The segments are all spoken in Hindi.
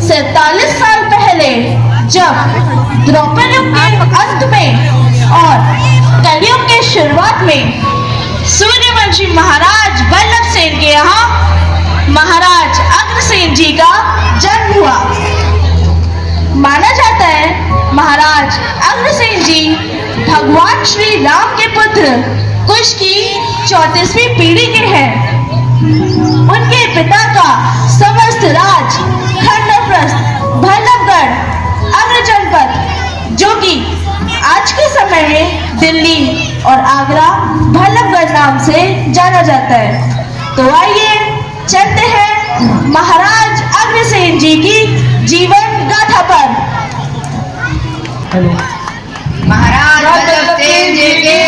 47 साल पहले जब द्वापर युग के अंत में और कलयुग के शुरुआत में सूर्यवंशी महाराज वल्लभ सेन के यहाँ महाराज अग्रसेन जी का जन्म हुआ। माना जाता है महाराज अग्रसेन जी भगवान श्री राम के पुत्र कुश की 34वीं पीढ़ी के हैं। उनके पिता का समस्त राज खंडप्रस्थ बल्लभगढ़ अग्र जनपद, जो कि आज के समय में दिल्ली और आगरा बल्लभगढ़ नाम से जाना जाता है। तो आइए चलते हैं महाराज अग्रसेन जी की जीवन गाथा पर। महाराज वल्लभ सेन जी के,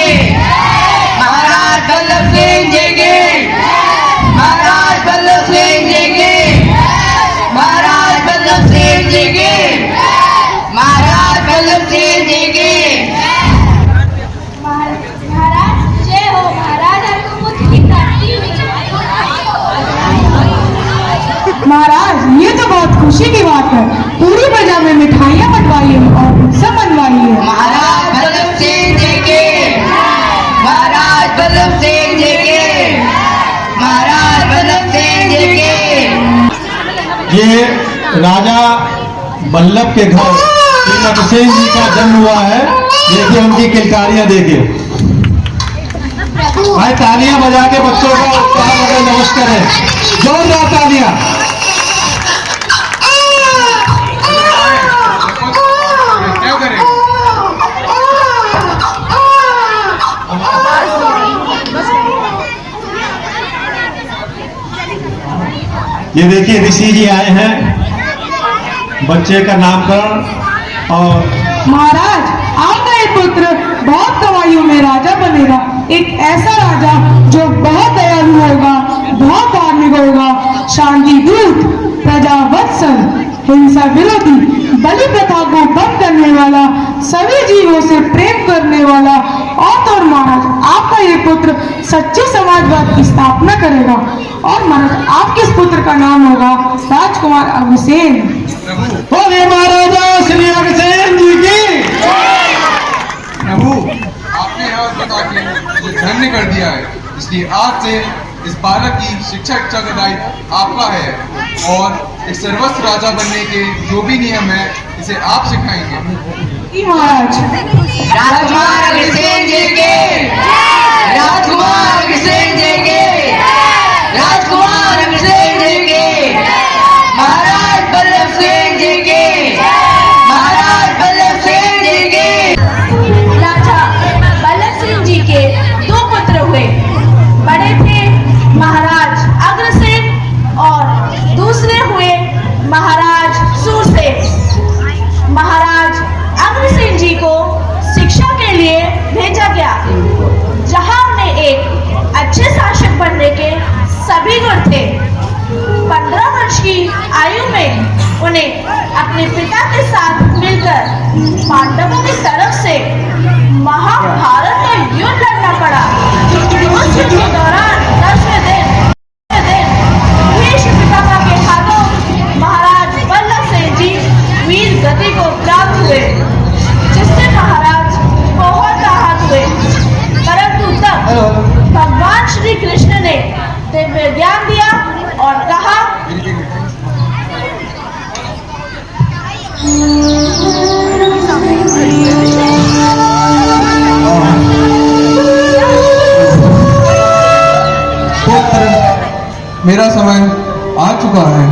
महाराज वल्लभ सेन जी के, महाराज वल्लभ सेन जी के, महाराज वल्लभ सेन जी के, महाराज वल्लभ सेन जी के। महाराज जय हो। महाराज आपको मुझ की प्राप्ति हुई। महाराज ये तो बहुत खुशी की बात है। पूरी प्रजा में मिठाइयाँ बंटवाइए और उत्सव मनवाइए। महाराज वल्लभ सेन जी के, महाराज वल्लभ सेन जी के, महाराज वल्लभ सेन जी के। ये राजा वल्लभ के घर श्री अग्रसेन जी का जन्म हुआ है। देखिए उनकी किलकारियां देखिए। भाई तालियां बजा के बच्चों का उत्साह वगैरह नमस्कार है। जोरदार तालियां। ये देखिए ऋषि जी आए हैं बच्चे का नामकरण। और महाराज आपका ये पुत्र बहुत कमाइयों में राजा बनेगा। एक ऐसा राजा जो बहुत दयालु होगा, बहुत धार्मिक होगा, शांति दूत, प्रजा वत्सल, हिंसा विरोधी, बलि प्रथा को बंद करने वाला, सभी जीवों से प्रेम करने वाला। और तो महाराज आपका ये पुत्र सच्चे समाजवाद की स्थापना करेगा। और महाराज आपके इस पुत्र का नाम होगा राजकुमार अग्रसेन। बोले महाराजा श्री अग्रसेन जी की। प्रभु आपने यह बता के मुझे धन्य कर दिया है, इसलिए आज से इस बालक की शिक्षा का दायित्व आपका है और एक सर्वस्व राजा बनने के जो भी नियम है इसे आप सिखाएंगे। महाराज राजकुमार अग्रसेन जी के, राजकुमार अग्रसेन जी के, राजकुमार अग्रसेन जी के, महाराज वल्लभ सेन जी के, महाराज वल्लभ सेन जी के। राजा वल्लभ सेन जी के 2 पुत्र हुए। बड़े थे महाराज अग्रसेन और दूसरे हुए महाराज सूरसेन। महाराज अग्रसेन जी को शिक्षा के लिए भेजा गया, जहां उन्हें एक अच्छे शासक बनने के सभी गुण थे। 15 वर्ष की आयु में उन्हें अपने पिता के साथ मिलकर पांडवों की तरफ से महाभारत का युद्ध लड़ना पड़ा। उस युद्ध के दौरान 10वें दिन भीष्म पितामह के हाथों महाराज वल्लभ सेन जी वीर गति को प्राप्त हुए, जिससे महाराज बहुत आहत हुए। परंतु तब भगवान श्री कृष्ण ने दिव्य ज्ञान दिया और कहा, पुत्र मेरा समय आ चुका है।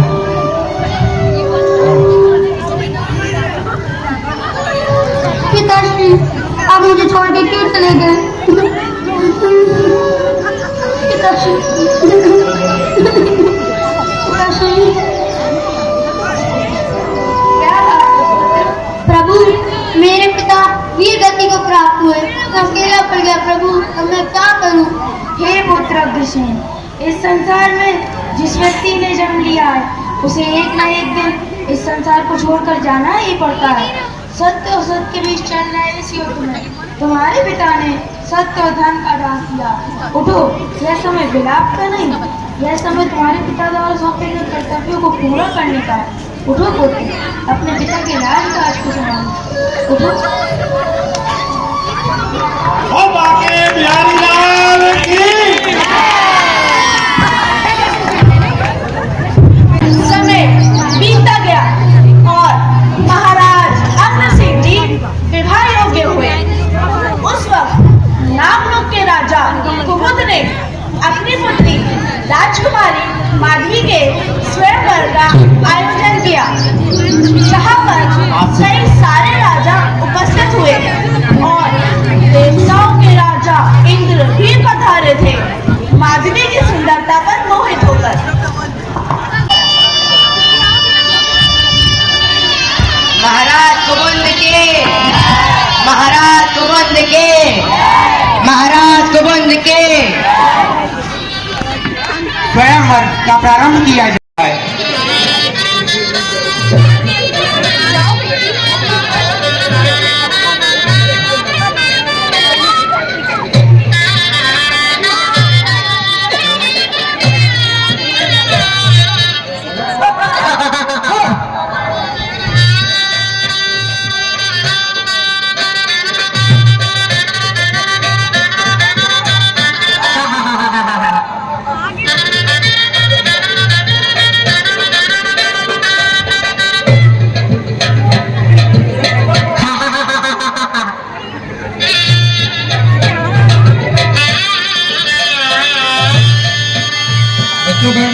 पिताश्री आप मुझे छोड़ के क्यों चले गए? पिताश्री प्रभु मेरे पिता वीर गति को प्राप्त हुए, अकेला पड़ गया प्रभु, अब मैं क्या करूं? हे पुत्र अग्रसेन, इस संसार में जिस व्यक्ति ने जन्म लिया है उसे एक न एक दिन इस संसार को छोड़कर जाना ही पड़ता है। सत्य और सत्य के बीच चलना है इस युद्ध में। तुम्हारे पिता ने सत्य और धन का दान किया। उठो, यह समय विलाप का नहीं, यह समय तुम्हारे पिता द्वारा सौंपे गए कर्तव्यों को पूरा करने का है। उठो पुत्र, अपने पिता के राजकाज को संभालो। उठो। ओ बाके बिहारी लाल की समय बीतता गया और महाराज अग्रसेन जी विवाह योग्य हुए। उस वक्त नागलोक के राजा कुमुद ने अपनी पुत्री राजकुमारी माधवी के स्वयंवर का आयोजन किया, जहाँ पर कई सारे राजा उपस्थित हुए और देवताओं के राजा इंद्र भी पधारे थे, माधवी की सुंदरता पर मोहित होकर। महाराज कुमुद के, महाराज कुमुद के, महाराज कुमुद के स्वयंवर का प्रारंभ किया जाए।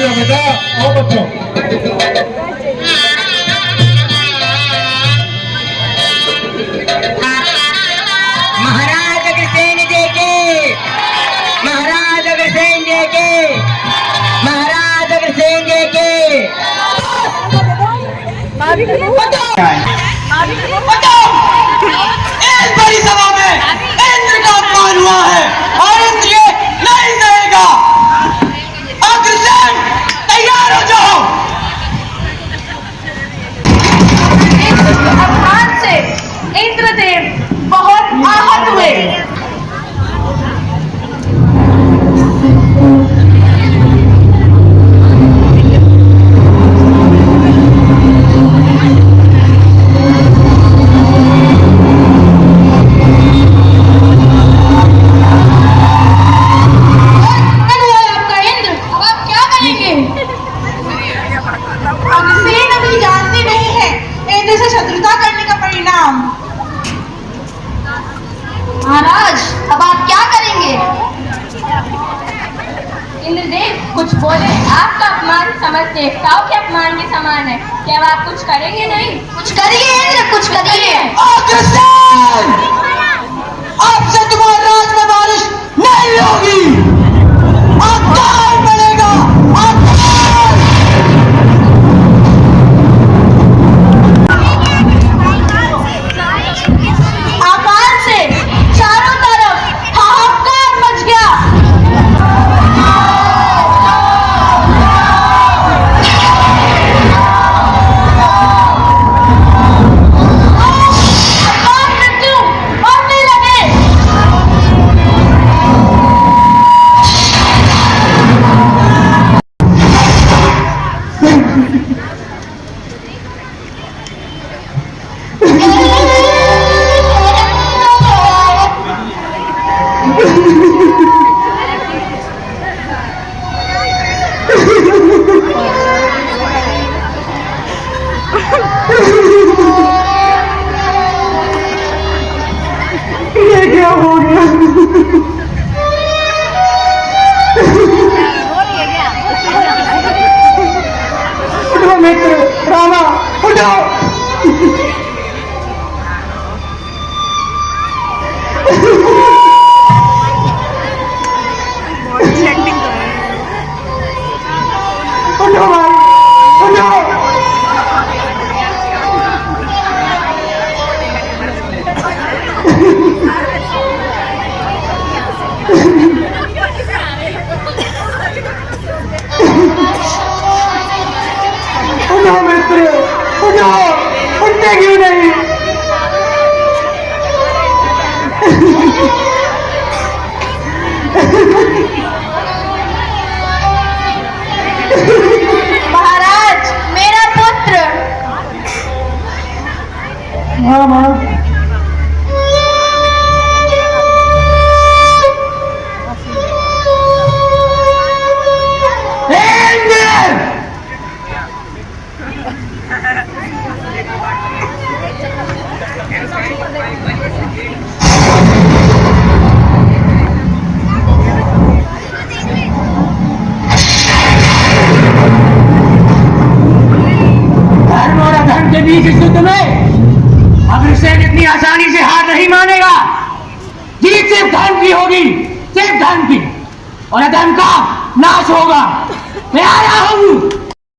बेटा आओ बच्चों। महाराज अग्रसेन जी के, महाराज अग्रसेन जी के, महाराज अग्रसेन जी के। इस बड़ी सभा में इंद्र का अपमान हुआ है और इंद्र ये नहीं सहेगा। अग्रसेन तैयार हो जाओ। इस अपमान से इंद्रदेव बहुत आहत हुए। अग्रसेन अभी जानते नहीं है इंद्र से शत्रुता करने का परिणाम। महाराज, अब आप क्या करेंगे? इंद्रदेव कुछ बोले। आपका अपमान समस्त देवताओं के अपमान के समान है। क्या आप कुछ करेंगे? नहीं, कुछ करिए इंद्र, कुछ करिए। अग्रसेन, अब से तुम्हारे राज में बारिश नहीं होगी। अकाल पड़ेगा, अकाल। आकाश से चारों तरफ हाहाकार मच गया। अकाल मृत्यु बढ़ने लगे। ये क्या हो गया? उठो मित्र, रामा उठो। उठो भाई, उठो। हाँ माँ। धर्म और अधर्म के बीच इस युद्ध में अग्रसेन इतनी आसानी से हार नहीं मानेगा। जीत सिर्फ धर्म की होगी, सिर्फ धर्म की, और अधर्म का नाश होगा। मैं आ रहा हूँ।